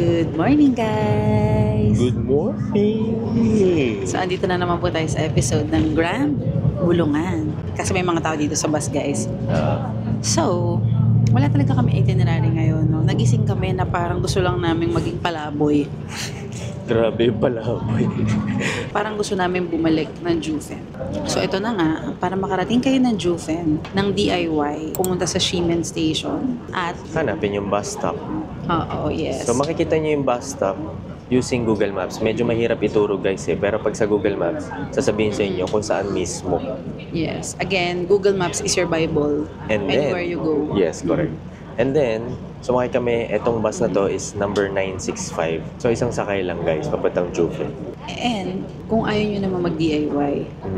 Good morning, guys! Good morning! So, andito na naman po tayo sa episode ng Grand Bulungan. Kasi may mga tao dito sa bus, guys. So, wala talaga kami itinerary ngayon. No? Nagising kami na parang gusto lang namin maging palaboy. Grabe yung palaboy. Parang gusto namin bumalik ng Jufen. So, ito na nga. Para makarating kayo ng Jufen, ng DIY, pumunta sa Ximen Station at Hanapin yung bus stop. Oo, yes. So makikita nyo yung bus stop using Google Maps. Medyo mahirap ituro, guys, eh. Pero pag sa Google Maps, sasabihin sa inyo kung saan mismo. Yes. Again, Google Maps is your Bible. And anywhere then, you go. Yes, correct. And then, sumakay kami, etong bus na to is number 965. So isang sakay lang, guys, papuntang Jufen. And kung ayaw nyo naman mag-DIY,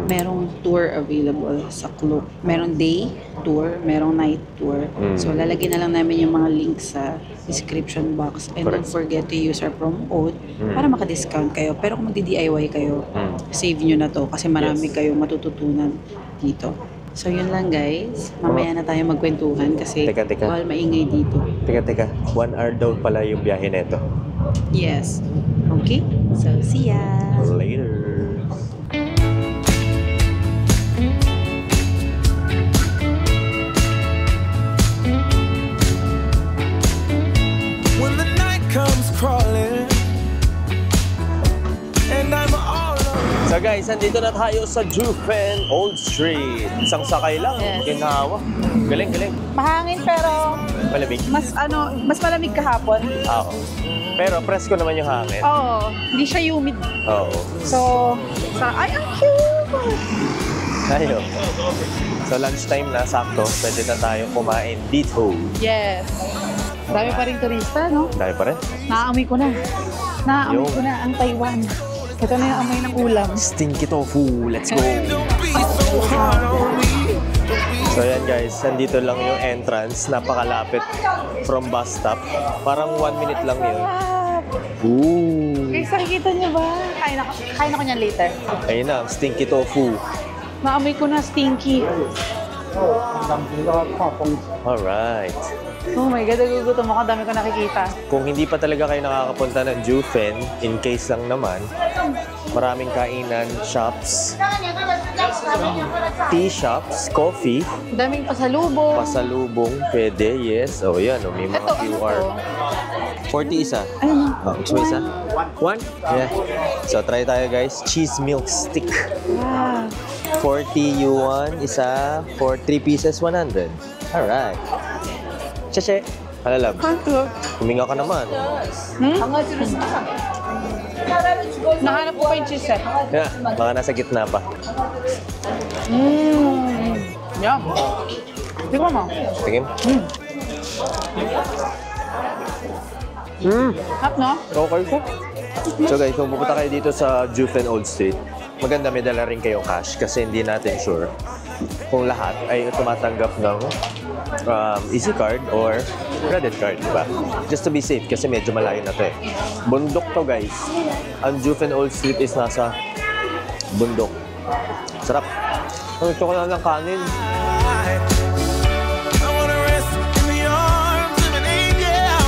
merong tour available sa Klook. Merong day tour, merong night tour. So lalagyan na lang namin yung mga links sa description box. And don't forget to use our promo code para maka-discount kayo. Pero kung magdi-DIY kayo, save nyo na to kasi marami kayong matututunan dito. So yun lang, guys. Mamaya na tayo magkwentuhan kasi bawal maingay dito. Teka. 1 hour daw pala yung biyahe neto. Yes. Okay? So, see ya! Later! When the night comes crawling and I'm all alone. So guys, andito na tayo sa Jufen Old Street. Isang sakay lang, ginawa. Galing. Mahangin pero Malamig. mas malamig kahapon. Oo. Pero presko naman yung hangin. Oo, hindi siya humid. Oo. So, ay, ang cute! Tayo. So lunchtime na, sakto. Pwede na tayo kumain dito. Yes. Dami pa rin turista, no? Tayo pa rin? Naaamoy ko na. Naaamoy ko na ang Taiwan. Ito na yung amoy ng ulam. Stinky tofu. Let's go! Don't be so hard on me. So yan guys, nandito lang yung entrance. Napakalapit from bus stop. Parang 1 minute lang yun. Ooh! Guys, nakikita niyo ba? Kain ako niyan later. Ayun na, stinky tofu. Naamoy ko na stinky. Alright. Oh my God, nagugutom ako. Dami ko nakikita. Kung hindi pa talaga kayo nakakapunta ng Jufen, in case lang naman, maraming kainan, shops, tea shops, coffee, Daming pasalubong. pasalubong, pwede, yes. O yan, may mga Ito, ano QR. to? 40 isa. Ayun. Gusto mo isa? 1? Yeah. So try tayo guys, cheese milk stick. Wow. 40 yuan, isa, for 3 pieces, 100. Alright. Cheche. Halalab. Huminga ka naman. Nahanap ko pa yung cheese, eh. Yeah, baka nasa gitna pa. Yum. Tingnan mo. Tingin. Hap, no? Okay ko. So guys, kung pupunta kayo dito sa Jufen Old Street, maganda may dala rin kayong cash kasi hindi natin sure kung lahat ay tumatanggap ng easy card or credit card, diba? Just to be safe kasi medyo malayo na to eh. Bundok to guys. Ang Jufen Old Street is nasa bundok. Sarap. Gusto ko lang ng kanin. I wanna rest in the arms of an angel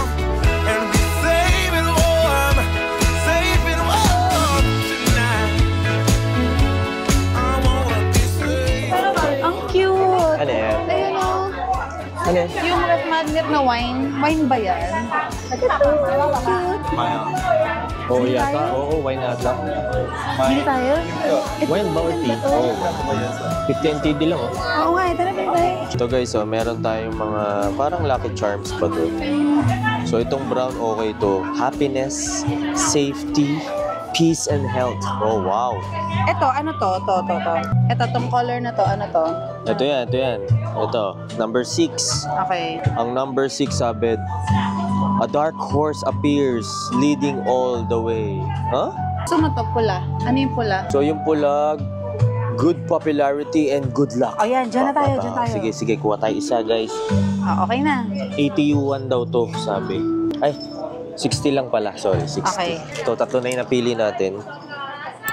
and be safe and warm tonight. I wanna be safe. Ang cute. Ano yan? Ayun, oh. Ano yan? Yung red magnet na wine. Wine ba yan? Oo, yata. Oo, why not lang? Bili tayo? Wine bawal tea. Oo. 50 NTD lang, oh. Oo nga, ito na bili tayo. Ito guys, oh, meron tayong mga parang Lucky Charms pa to. So itong brown okay to. Happiness, safety, peace and health. Oh, wow. Ito, ano to? To. Ito, tong color na to, ano to? Ito yan. Ito, number 6. Okay. Ang number 6 sabi, A dark horse appears, leading all the way. Huh? So, to pula. Ano yung pula? So yung pula, good popularity and good luck. O yan, dyan na tayo, dyan tayo. Sige, sige, kuha tayo isa, guys. Okay na. 81 daw to, sabi. Ay, 60 lang pala. Sorry, 60. Okay. So, tatlo na yung napili natin.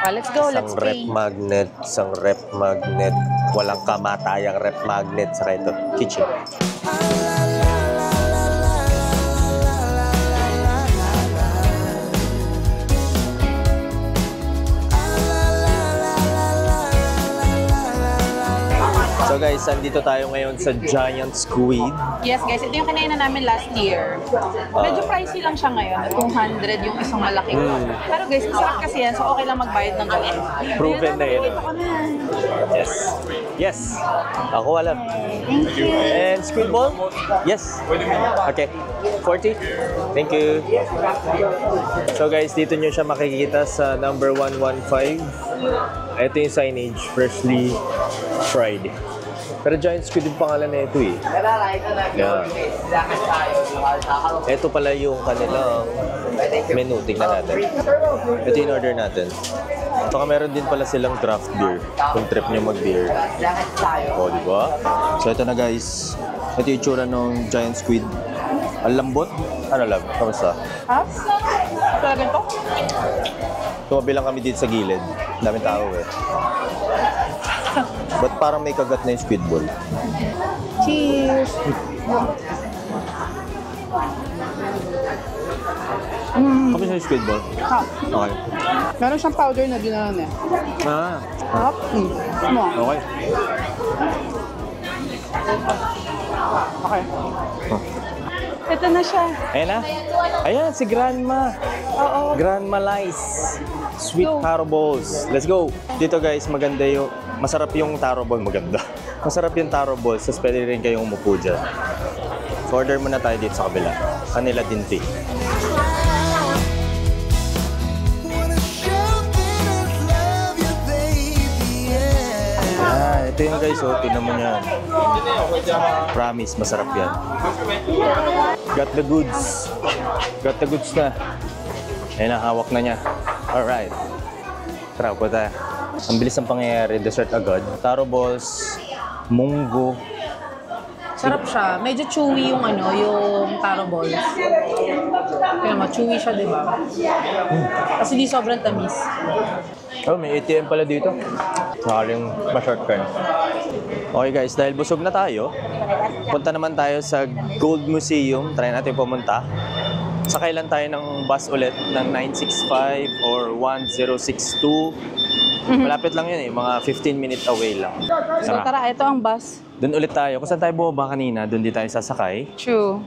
Let's go, let's Isang rep pay. magnet, isang rep magnet. Walang kamatayang rep magnet. Saka ito, kitchen. So guys, andito tayo ngayon sa Giant Squid. Yes guys, ito yung kanina namin last year. Medyo pricey lang siya ngayon. 200 yung isang malaki. Pero guys, masarap kasi yan. So okay lang magbayad ng ganun. Proven na yun. Ito ka na. Yes. Yes. Ako alam. Thank you. And squid ball? Yes. Okay. 40. Thank you. So guys, dito nyo siya makikita sa number 115. Ito yung signage, freshly fried. Pero Giant Squid yung pangalan na ito eh. Yeah. Ito pala yung kanilang menu. Tingnan natin. Ito yung order natin. Saka meron din pala silang draft beer. Kung trip nyo mag-beer. O, diba? So ito na guys. Ito yung tsura ng Giant Squid. Ang lambot. Ano lang? Kamusta? Ha? Talaga ito? Tumabi lang kami dito sa gilid. Daming tao eh. Ba't parang may kagat na yung squid ball? Cheers! Kami sa squid ball? Ha? Okay. Meron siyang powder na ginawa niya. Ah, Hop? Ano? okay. Okay. Ito na siya. Ayan na. Ayan, si Grandma. Oo. Grandma Lice. Sweet Go. taro balls. Let's go. Dito guys, maganda yung... Masarap yung taro ball. Maganda. Masarap yung taro balls. Tapos pwede rin kayong umupo dyan. So order muna tayo dito sa kabila. Kanila din tea. Ah, ito yung guys, oh. Tingnan mo yan. Promise, masarap yan. Got the goods. Got the goods na. Ayan na, hawak na niya. Alright. Tara, po tayo. Ang bilis ng pangyayari, dessert agad. Taro balls, munggo. Sarap siya. Medyo chewy yung yung taro balls. Kaya chewy siya, di ba? Kasi di sobrang tamis. Oh, may ATM pala dito. Sakaling ma-short ka. Okay guys, dahil busog na tayo, punta naman tayo sa Gold Museum. Try natin pumunta. Sakay lang tayo ng bus ulit ng 965 or 1062. Malapit lang yun eh, mga 15 minutes away lang. So tara, ito ang bus. Doon ulit tayo. Kung saan tayo bumaba kanina, doon din tayo sasakay. True.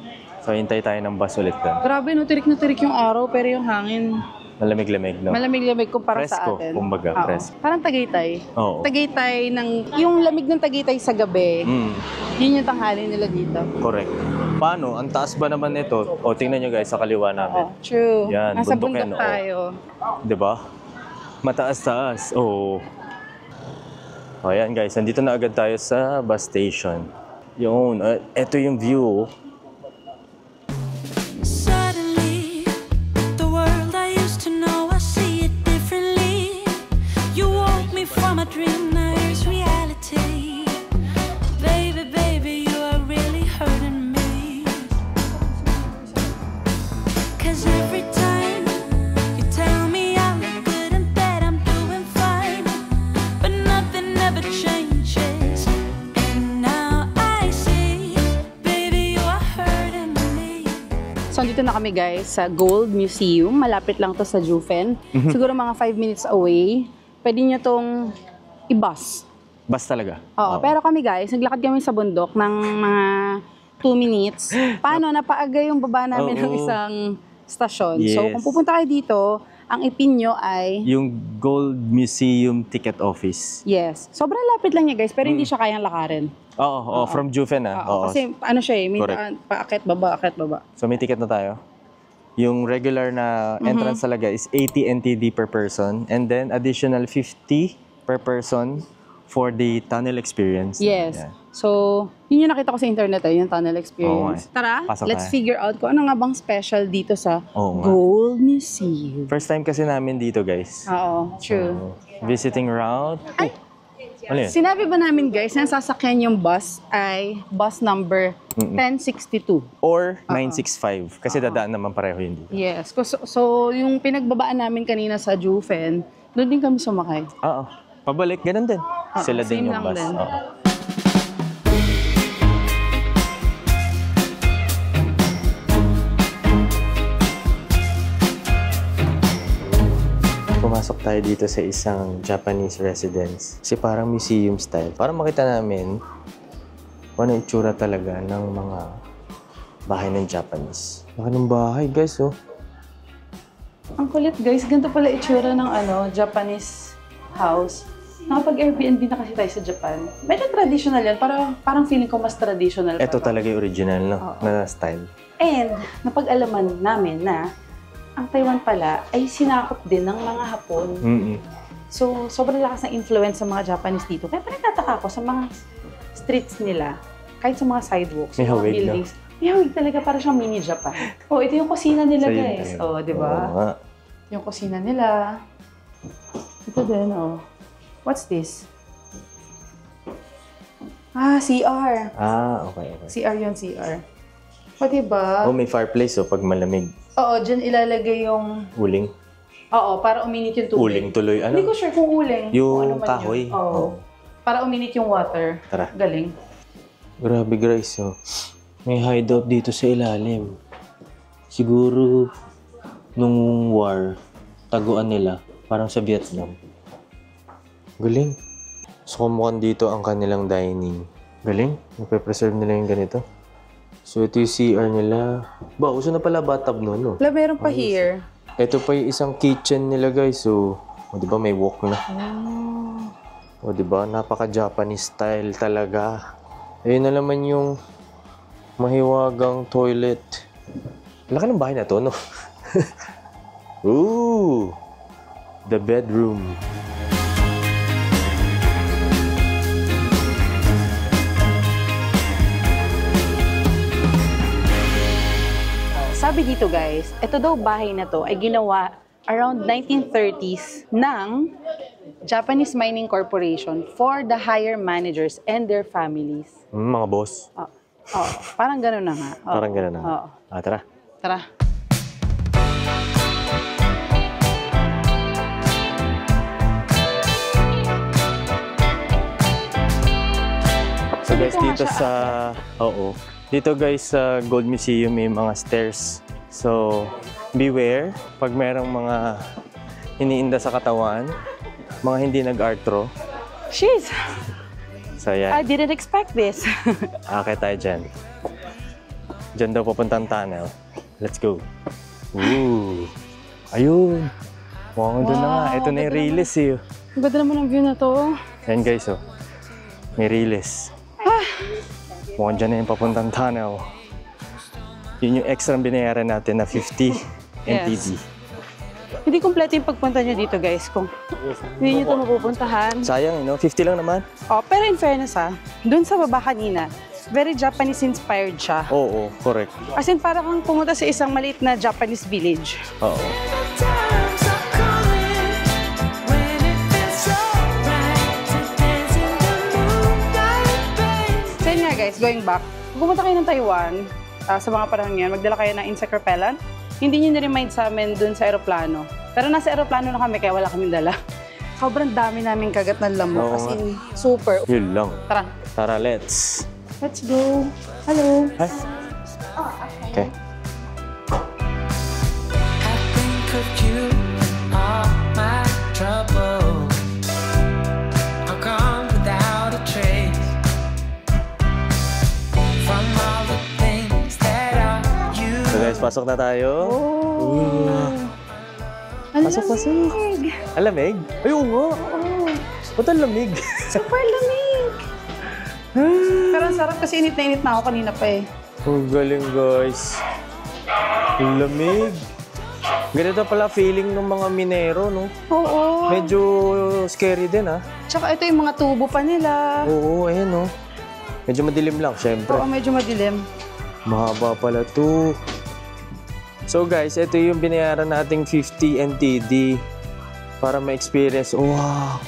So hintay tayo ng bus ulit doon. Grabe, tirik na tirik yung araw, pero yung hangin, Malamig-lamig, no? malamig-lamig kumpara sa Presko, atin. kumbaga, Oo. presko. Parang Tagaytay. Oo. Tagaytay yung lamig ng Tagaytay sa gabi, yun yung tanghali nila dito. Correct. Paano? Ang taas ba naman ito? O, tingnan nyo guys sa kaliwa namin. Oh, true. Yan, Nasa bundok bundok yan, oo. tayo. Diba? Mataas-taas. Oo. O, ayan guys. Nandito na agad tayo sa bus station. Yun. Ito yung view. Suddenly, the world I used to know, I see it differently. You woke me from a dream, now here's reality. Baby, baby, you are really hurting me. 'Cause every time you tell me I look good and that I'm doing fine, but nothing ever changes. And now I see, baby, you are hurting me. So, dito na kami guys sa Gold Museum. Malapit lang to sa Jufen. Siguro mga 5 minutes away. Pwede nyo tong i-bus. Bus talaga. Oo, pero kami guys, naglakad kami sa bundok ng mga 2 minutes. Paano? Napaaga yung baba namin ng Oo. isang stasyon. So, Yes. kung pupunta kayo dito, ang ipin nyo ay, Yung Gold Museum Ticket Office. yes, sobrang lapit lang niya guys, pero hindi siya kayang lakarin. Oo, from Jufen ah. Oo, kasi ano siya eh, may Correct. paakit baba. So may ticket na tayo. Yung regular na entrance talaga is 80 NTD per person and then additional 50 per person for the tunnel experience. Yes. Yeah. So, yun yung nakita ko sa internet yung tunnel experience. Oo, Tara, pasok let's tayo. figure out kung ano nga bang special dito sa Oo nga. Gold Museum. First time kasi namin dito, guys. Oo, true. So, visiting route. Oh, ano yun? Sinabi ba namin guys na sasakyan yung bus ay bus number 1062? Or 965. Kasi dadaan naman pareho yun dito. Yes. So, yung pinagbabaan namin kanina sa Jufen, doon din kami sumakay. Oo. Pabalik, ganun din. Sila din same yung lang bus. din. Oo. Pumasok tayo dito sa isang Japanese residence. Kasi parang museum style. Para makita namin kung ano yung itsura talaga ng mga bahay ng Japanese. Laki ng bahay, guys, oh. Ang kulit guys, ganito pala itsura ng Japanese house. Nakapag-Airbnb na kasi tayo sa Japan. Medyo traditional yan. Parang feeling ko mas traditional. Ito pa. talaga yung original, no? Na style. And napag-alaman namin na ang Taiwan pala ay sinakop din ng mga Hapon. Mm-mm. So, sobrang lakas ng influence sa mga Japanese dito. Kaya nagtataka ako sa mga streets nila, kahit sa mga sidewalks, May sa mga hawig, buildings. May hawig talaga, para siyang mini Japan. Oh, ito yung kusina nila, So, yun guys. tayo. Oh, di Oo ba? nga. Yung kusina nila. Ito din, oh. What's this? Ah, CR. Ah, okay. CR yun, CR. O, diba? Oh, may fireplace, oh, pag malamig. Oo, dyan ilalagay yung... Uling. Oo, para uminit yung tubig. Uling tuloy. Ano? Hindi ko sure kung uling. Yung kung ano man kahoy. yun. Oo. Para uminit yung water. Tara. Galing. Grabe, guys, oh. May hideout dito sa ilalim. Siguro, nung war, taguan nila. Parang sa Vietnam. Galing. So, mukhang dito ang kanilang dining. Galing. Nagpe-preserve nila yung ganito. So, ito yung CR nila. Ba, uso na pala bathtub nun, no? Wala, meron pa here. Ito pa yung isang kitchen nila, guys. So, di ba may wok na? O, di ba? Napaka-Japanese style talaga. Ayun na naman yung mahiwagang toilet. Laki ng bahay na to, no? Ooh! The bedroom. Sabi dito guys, ito daw bahay na to ay ginawa around 1930s ng Japanese Mining Corporation for the higher managers and their families. Mga boss. Parang gano'n na nga. Parang gano'n na. Oo. Tara. Tara. So guys, Dito nga dito siya sa... Oo. Dito guys sa Gold Museum may mga stairs. So, beware pag merong mga iniinda sa katawan, mga hindi nag-artro. Jeez! So, I yan. didn't expect this. Akit tayo dyan. Dyan daw papuntang tunnel. Let's go. Ooh. Ayun. Mukhang doon na nga. Ito na yung ganda release eh. Ang ganda naman ang view na to. Yan guys, oh. May release. Mukhang dyan na yung papuntang tunnel. Yun yung extra binayaran natin na 50 NTD. Hindi kumpleto yung pagpunta nyo dito guys kung hindi nyo ito mapupuntahan. Sayang, no? 50 lang naman. Pero in fairness dun sa baba kanina, very Japanese inspired siya. Oo, correct. As in parang kang pumunta sa isang maliit na Japanese village. Oo. Times are calling when it feels so right to dance in the moonlight, babe. So yun nga guys, going back, kung pumunta kayo ng Taiwan, sa mga panahon ngayon, magdala kayo ng insect repellent. Hindi nyo na-remind sa amin dun sa aeroplano. Pero nasa aeroplano na kami, kaya wala kaming dala. Sobrang dami namin kagat ng lamok. Oo As nga. in, super. Yun lang. Tara, Tara, let's. let's go. Hello. Hi. Okay. I think of you, all my trouble are gone without a trace. From all the things that are you. So guys, pasok na tayo. Ang Pasok, pasok. lamig. Ang lamig? Ay, oo nga. Ba't ang lamig? Super lamig. Pero ang sarap kasi init na ako kanina pa eh. Ang galing guys. Ang lamig. Ganito pala feeling ng mga minero, no? Oo. Medyo scary din, ha? Tsaka ito yung mga tubo pa nila. Oo, ayan, no? Medyo madilim lang, syempre. Oo, medyo madilim. Mahaba pala to. So guys, ito yung binayaran nating 50 NTD para ma-experience. Wow!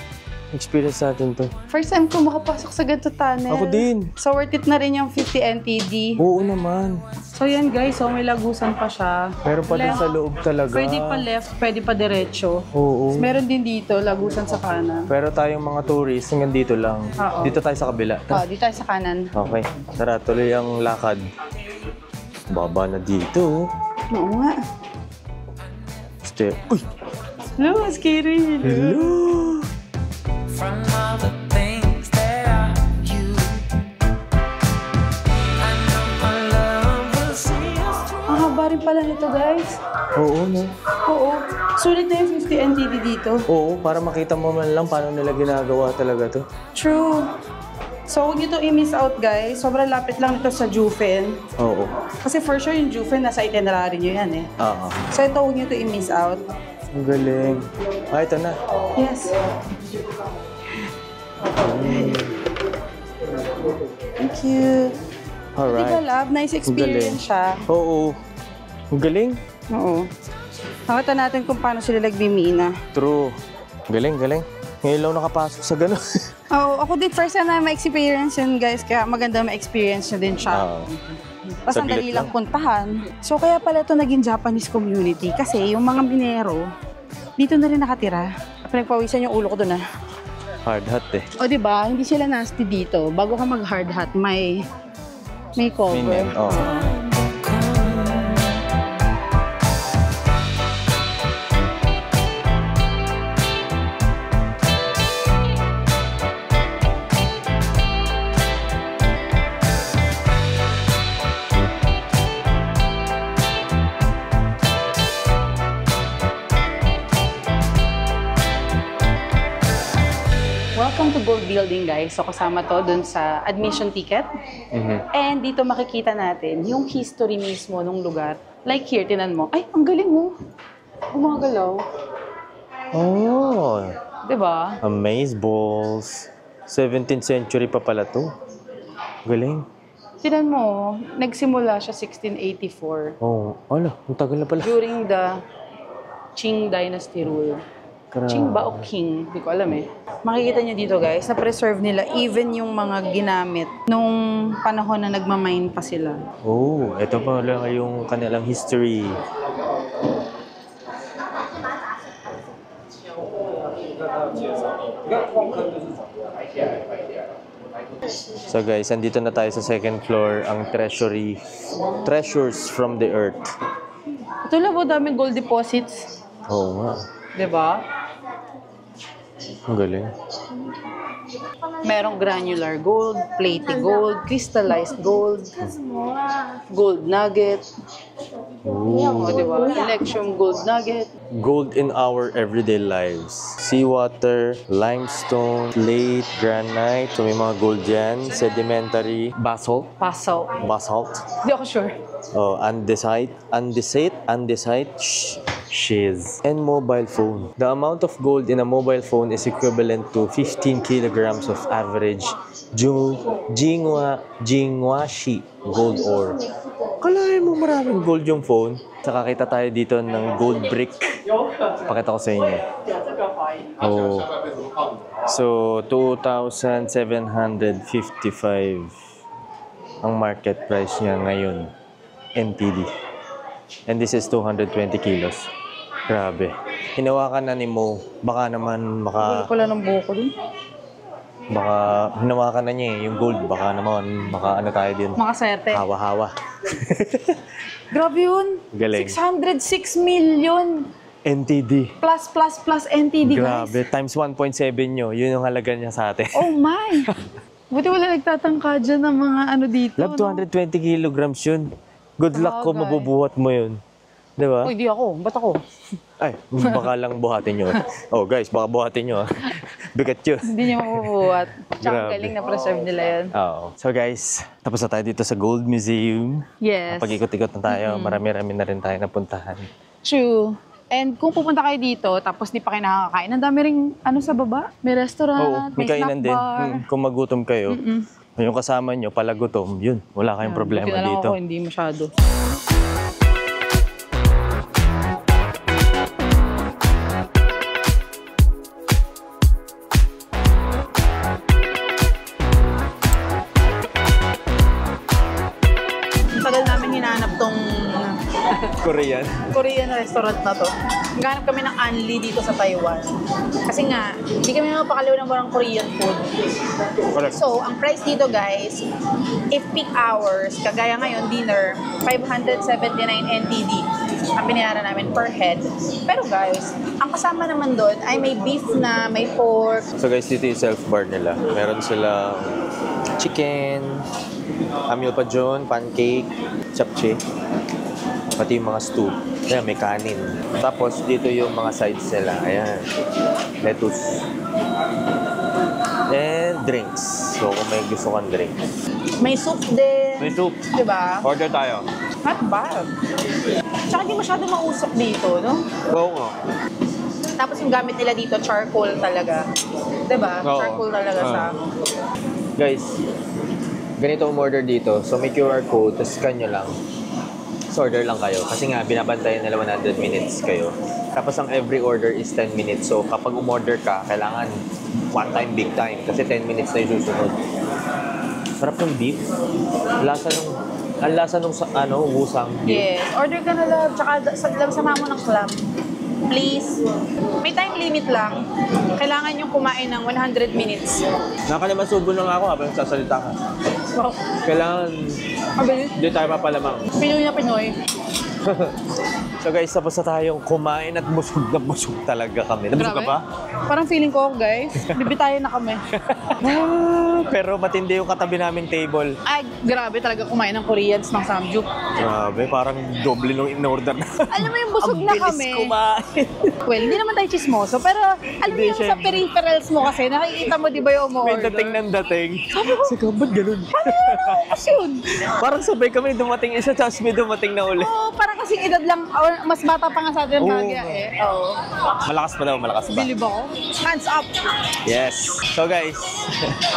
Experience natin to. First time ko makapasok sa ganito tunnel. Ako din. So, worth it na rin yung 50 NTD. Oo naman. So, yan guys. So, may lagusan pa siya. Meron pa din Left. sa loob talaga. Pwede pa left, pwede pa diretso. Oo. Meron din dito, lagusan sa kanan. Pero tayong mga tourists, hanggang dito lang. Oo. Dito tayo sa kabila. Oh, dito tayo sa kanan. Okay. Tara, tuloy ang lakad. Baba na dito. Oo nga. Step. Uy! Hello, scary. Hello! From all the things that are you, I know my love will see us through. Ang haba rin pala nito, guys. Oo, no? Oo. Sulit na yung 50 NTD dito. Oo, para makita mo man lang paano nila ginagawa talaga to. True. So, huwag nyo to i-miss out, guys. Sobrang lapit lang nito sa Jufen. Oo. Kasi for sure, yung Jufen, nasa itinerary nyo yan eh. Oo. So, ito, huwag nyo to i-miss out. Ang galing. Ah, ito na. Yes. Thank you. Diba, Alright. love? Nice experience siya. Oo. Ang galing. Oo. Nakita natin kung paano sila nagmimina. True. Galing, galing. Ngayon lang nakapasok sa gano'n. Oo, ako din first time na ma-experience yun, guys. Kaya maganda ma-experience nyo din siya. Oo. Basta Saglit dali lang lang. puntahan. So, kaya pala ito naging Japanese community. Kasi yung mga minero, dito na rin nakatira. Pinagpawisan yung ulo ko doon ah. Hard hat eh. O diba, hindi sila nasty dito. Bago ka mag-hard hat, may cover. May net, oo. Welcome to Gold Building, guys. So, kasama to dun sa admission ticket. And dito makikita natin yung history mismo ng lugar. Like here, tinan mo. Ay, ang galing mo. Gumagalaw. Oh. Diba? Amazeballs. 17th century pa pala to. Galing. Tinan mo, nagsimula siya 1684 Oh, ano? Ang tagal na pala. during the Qing Dynasty rule. Grabe. Qing ba o King? Hindi ko alam eh. Makikita nyo dito guys, na-preserve nila even yung mga ginamit nung panahon na nagmamine pa sila. Oh, ito pa lang yung kanilang history. So guys, andito na tayo sa second floor, ang treasury. Treasures from the earth. Ito lang po daming gold deposits. Oo nga. Diba? Ang galing. Merong granular gold, platy gold, crystallized gold, gold nugget. O, diba? Electrum gold nugget. Gold in our everyday lives. Seawater, limestone, slate, granite. So may mga gold dyan. Sedimentary, basalt. Pasal. Basalt. Hindi ako sure. Oh, andesite, shiz, and mobile phone. The amount of gold in a mobile phone is equivalent to 15 kilograms of average Jingwashi gold ore. Kalahin mo maraming gold yung phone. Saka kita tayo dito ng gold brick. Pakita ko sa inyo. Oh. So, 2,755 ang market price niya ngayon. NTD. And this is 220 kilos. Grabe. Hinawakan na ni Mo. Baka naman Wala pala ng buko dun. baka hinawakan na niya yung gold. Baka naman, baka ano tayo din. Makaserte. Hawa-hawa. Grabe yun. Galing. 606 million. NTD. Plus NTD, guys. Grabe. Times 1.7 nyo. Yun yung halaga niya sa atin. Oh my! Buti wala nagtatangka dyan ng mga ano dito. Lab, 220 kilograms yun. Good luck ko, Bagay. mabubuhat mo yun. Di ba? Uy, di ako. Ba't ako? Ay, baka lang buhatin nyo. Oh, guys, baka buhatin nyo. Bigat yun. Hindi niya mabubuhat. Tsaka Grabe. galing na preserve nila yan. Oo. So guys, tapos na tayo dito sa Gold Museum. Yes. Pag-ikot-ikot na tayo, marami-rami na rin tayo napuntahan. True. And kung pupunta kayo dito, tapos di pa kayo nakakain, ang dami ring ano sa baba. May restaurant, may may snack kainan din. bar. Kung magutom kayo, yung kasama nyo, palagutom, yun. Wala kayong problema Buti na lang dito. ako, hindi masyado. Tagal namin hinanap tong Korean. Korean restaurant na to. Naghanap kami ng Anli dito sa Taiwan. Kasi nga, hindi kami mapakaliw ng parang Korean food. Correct. So, ang price dito guys, if peak hours, kagaya ngayon, dinner, 579 NTD ang binayaran namin per head. Pero guys, ang kasama naman doon ay may beef na, may pork. So guys, dito yung self-bar nila. Meron silang chicken, amyl pajon, pancake, japchae, pati yung mga stew. Ayan, may kanin. Tapos dito yung mga sides nila. Ayan, lettuce. And drinks. So kung may gusto kang drinks. May soup din. May soup. Diba? Order tayo. Not bad. Tsaka hindi masyado mausok dito, no? Oo nga. Tapos yung gamit nila dito, charcoal talaga. Diba? Oo. Charcoal talaga siya. Guys, ganito umorder dito. So may QR code, tapos scan nyo lang. So order lang kayo. Kasi nga, binabantayan nila 100 minutes kayo. Tapos ang every order is 10 minutes. So kapag umorder ka, kailangan one time, big time. Kasi 10 minutes na yung susunod. Sarap ng beef. Ang lasa nung wusang beef. Yes. Order ka na lang. Tsaka sama mo ng clam. Please. May time limit lang. Kailangan yung kumain ng 100 minutes. Nakalimasubo lang ako habang sasalita ka. Wow. Kailangan Mabilis. hindi tayo mapalamang. Pinoy na Pinoy. So guys, tapos na tayong kumain at busog na busog talaga kami. Nabusog ka Grabe. ba? Parang feeling ko, guys, bibitayin na kami. Pero matindi yung katabi naming table. Ay, grabe talaga kumain ng Koreans ng Samjuk. Grabe, parang doble nung in-order na. Alam mo yung busog na kami. Kumain. Well, hindi naman tayo chismoso, pero alam mo Hindi, yung sa syempre. peripherals mo kasi, nakikita mo di ba yung May umu-order? dating ng dating. Sabi ko, Saka, ba't ganun? Kasi yun. Parang sabay kami dumating isa, tapos may dumating na uli. Oo, parang kasing edad lang, or mas bata pa nga sa atin Oo. kagaya eh. Oo. Malakas pa daw, malakas pa. Bilib ako. Hands up. Yes. So guys,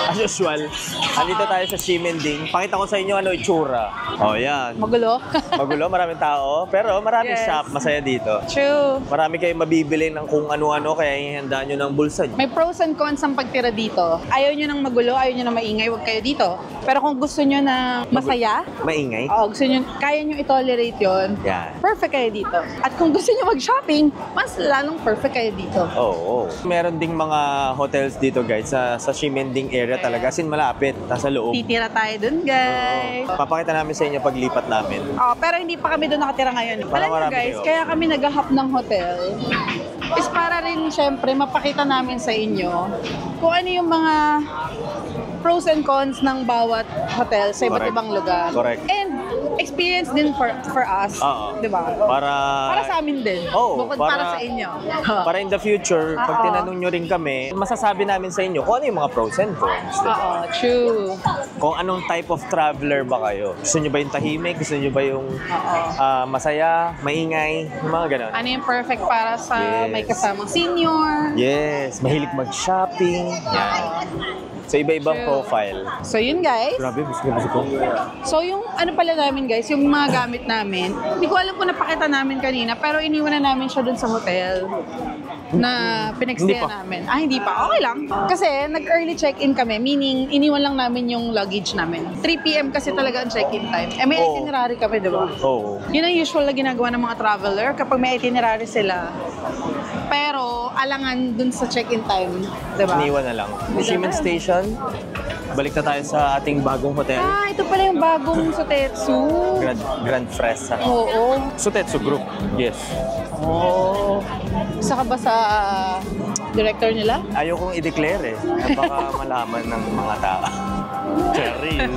as usual, andito tayo sa Ximending. Pakita ko sa inyo ano itsura. Oh, yan. Magulo. Magulo, maraming tao, pero maraming Yes. shop, masaya dito. True. Marami kayong mabibili ng kung ano-ano, kaya ihanda nyo ng bulsa nyo. May pros and cons ang pagtira dito. Ayaw nyo ng magulo, ayaw nyo ng maingay, huwag kayo dito. Pero kung gusto nyo ng masaya, Maingay. oo, gusto nyo, kaya nyo i-tolerate yun, Yan. perfect kayo dito. At kung gusto nyo mag-shopping, mas lalong perfect kayo dito. Oo. Meron ding mga hotels dito guys sa Ximending area talaga. As in malapit, nasa loob. Titira tayo dun, guys. Papakita namin sa inyo paglipat namin. Pero hindi pa kami doon nakatira ngayon. Para Alam nyo marami guys, kayo. kaya kami nag-hop ng hotel is para rin syempre mapakita namin sa inyo kung ano yung mga pros and cons ng bawat hotel sa iba't Correct. ibang lugar. Correct. And experience din for us. Oo. Di ba? Para sa amin din. Oo, Bukod para sa inyo. Para in the future, pag Oo. tinanong nyo rin kami, masasabi namin sa inyo kung ano yung mga pros and cons. Diba? Oo, true. Kung anong type of traveler ba kayo. Gusto nyo ba yung tahimik? Gusto nyo ba yung Oo. masaya, maingay? Yung mga ganun. Ano yung perfect para sa Yes. may kasamang senior? Yes, mahilig mag-shopping. Yan. So, iba-ibang True. profile. So yun guys. Grabe, gusto ko. So yung ano pala namin guys, yung mga gamit namin, hindi ko alam kung napakita namin kanina, pero iniwan na namin siya dun sa hotel na pinagstay Hindi pa. namin. Hindi pa. Okay lang. Kasi nag-early check-in kami, meaning iniwan lang namin yung luggage namin. 3 p.m. kasi talaga ang check-in time. May Oo. itinerary kami, di ba? Oo. Yun ang usual na ginagawa ng mga traveler kapag may itinerary sila. Pero alangan dun sa check-in time, di ba? Iniwan na lang. Siemens Station. Balik na tayo sa ating bagong hotel. Ito pala yung bagong Sotetsu. Grand Fresa. Oo. Sotetsu Group. Yes. Oh. Isa ka ba sa director nila? Ayaw kong i-declare eh. Baka malaman ng mga tao. Cheryl.